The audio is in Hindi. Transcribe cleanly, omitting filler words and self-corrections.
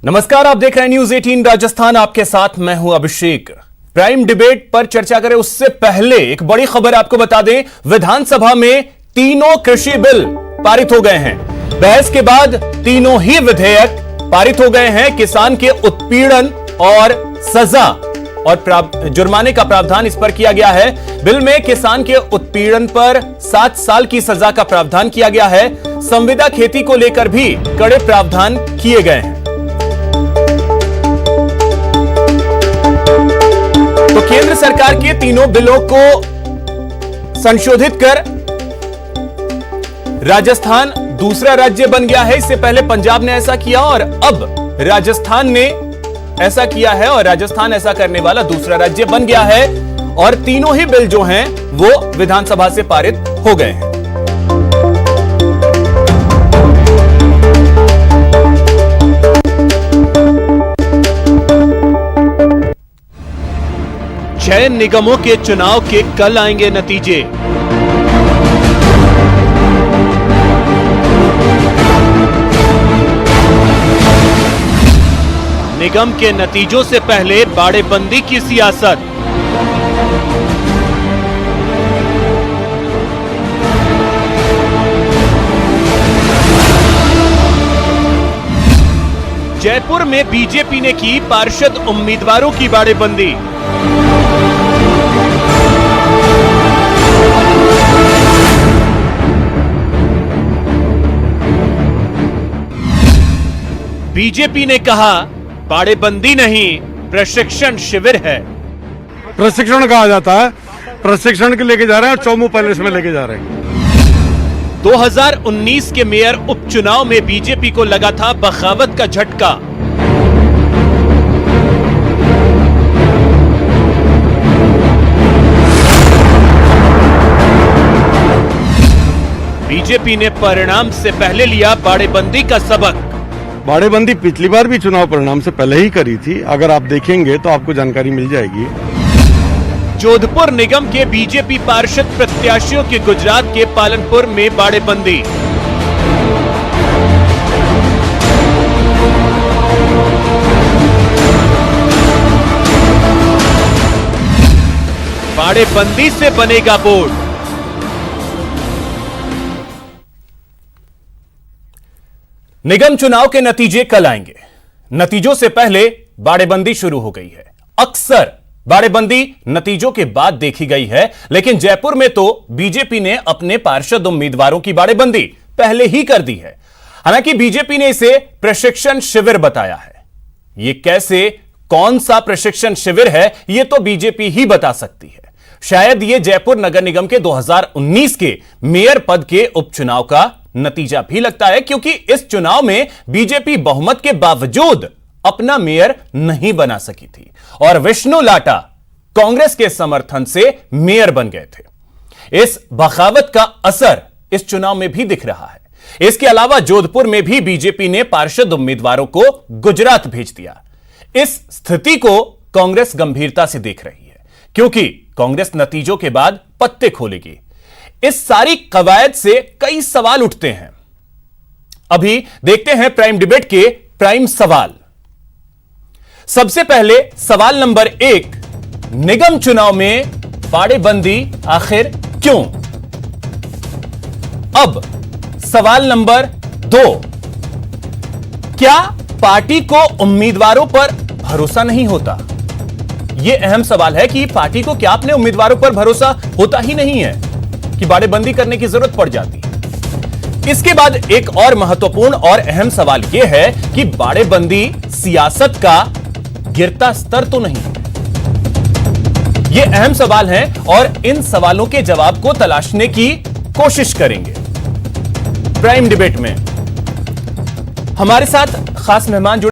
नमस्कार, आप देख रहे हैं न्यूज 18 राजस्थान। आपके साथ मैं हूं अभिषेक। प्राइम डिबेट पर चर्चा करें उससे पहले एक बड़ी खबर आपको बता दें। विधानसभा में तीनों कृषि बिल पारित हो गए हैं। बहस के बाद तीनों ही विधेयक पारित हो गए हैं। किसान के उत्पीड़न और सजा और जुर्माने का प्रावधान इस पर किया गया है। बिल में किसान के उत्पीड़न पर 7 साल की सजा का प्रावधान किया गया है। संविदा खेती को लेकर भी कड़े प्रावधान किए गए हैं। तो केंद्र सरकार के तीनों बिलों को संशोधित कर राजस्थान दूसरा राज्य बन गया है। इससे पहले पंजाब ने ऐसा किया और अब राजस्थान ने ऐसा किया है और राजस्थान ऐसा करने वाला दूसरा राज्य बन गया है। और तीनों ही बिल जो हैं वो विधानसभा से पारित हो गए हैं। छह निगमों के चुनाव के कल आएंगे नतीजे। निगम के नतीजों से पहले बाड़ेबंदी की सियासत। जयपुर में बीजेपी ने की पार्षद उम्मीदवारों की बाड़ेबंदी। बीजेपी ने कहा बाड़ेबंदी नहीं, प्रशिक्षण शिविर है। प्रशिक्षण कहा जाता है, प्रशिक्षण के लेके जा रहे हैं और चौमू पैलेस में लेके जा रहे हैं। 2019 के मेयर उपचुनाव में बीजेपी को लगा था बगावत का झटका। बीजेपी ने परिणाम से पहले लिया बाड़ेबंदी का सबक। बाड़ेबंदी पिछली बार भी चुनाव परिणाम से पहले ही करी थी। अगर आप देखेंगे तो आपको जानकारी मिल जाएगी। जोधपुर निगम के बीजेपी पार्षद प्रत्याशियों की गुजरात के पालनपुर में बाड़ेबंदी। बाड़ेबंदी से बनेगा बोर्ड। निगम चुनाव के नतीजे कल आएंगे। नतीजों से पहले बाड़ेबंदी शुरू हो गई है। अक्सर बाड़ेबंदी नतीजों के बाद देखी गई है, लेकिन जयपुर में तो बीजेपी ने अपने पार्षद उम्मीदवारों की बाड़ेबंदी पहले ही कर दी है। हालांकि बीजेपी ने इसे प्रशिक्षण शिविर बताया है। यह कैसे, कौन सा प्रशिक्षण शिविर है, यह तो बीजेपी ही बता सकती है। शायद यह जयपुर नगर निगम के 2019 के मेयर पद के उपचुनाव का नतीजा भी लगता है, क्योंकि इस चुनाव में बीजेपी बहुमत के बावजूद अपना मेयर नहीं बना सकी थी और विष्णु लाटा कांग्रेस के समर्थन से मेयर बन गए थे। इस बगावत का असर इस चुनाव में भी दिख रहा है। इसके अलावा जोधपुर में भी बीजेपी ने पार्षद उम्मीदवारों को गुजरात भेज दिया। इस स्थिति को कांग्रेस गंभीरता से देख रही है, क्योंकि कांग्रेस नतीजों के बाद पत्ते खोलेगी। इस सारी कवायद से कई सवाल उठते हैं। अभी देखते हैं प्राइम डिबेट के प्राइम सवाल। सबसे पहले सवाल नंबर 1, निगम चुनाव में बाड़ेबंदी आखिर क्यों? अब सवाल नंबर 2, क्या पार्टी को उम्मीदवारों पर भरोसा नहीं होता? यह अहम सवाल है कि पार्टी को क्या अपने उम्मीदवारों पर भरोसा होता ही नहीं है कि बाड़ेबंदी करने की जरूरत पड़ जाती है। इसके बाद एक और महत्वपूर्ण और अहम सवाल यह है कि बाड़ेबंदी सियासत का गिरता स्तर तो नहीं है। यह अहम सवाल हैं और इन सवालों के जवाब को तलाशने की कोशिश करेंगे प्राइम डिबेट में। हमारे साथ खास मेहमान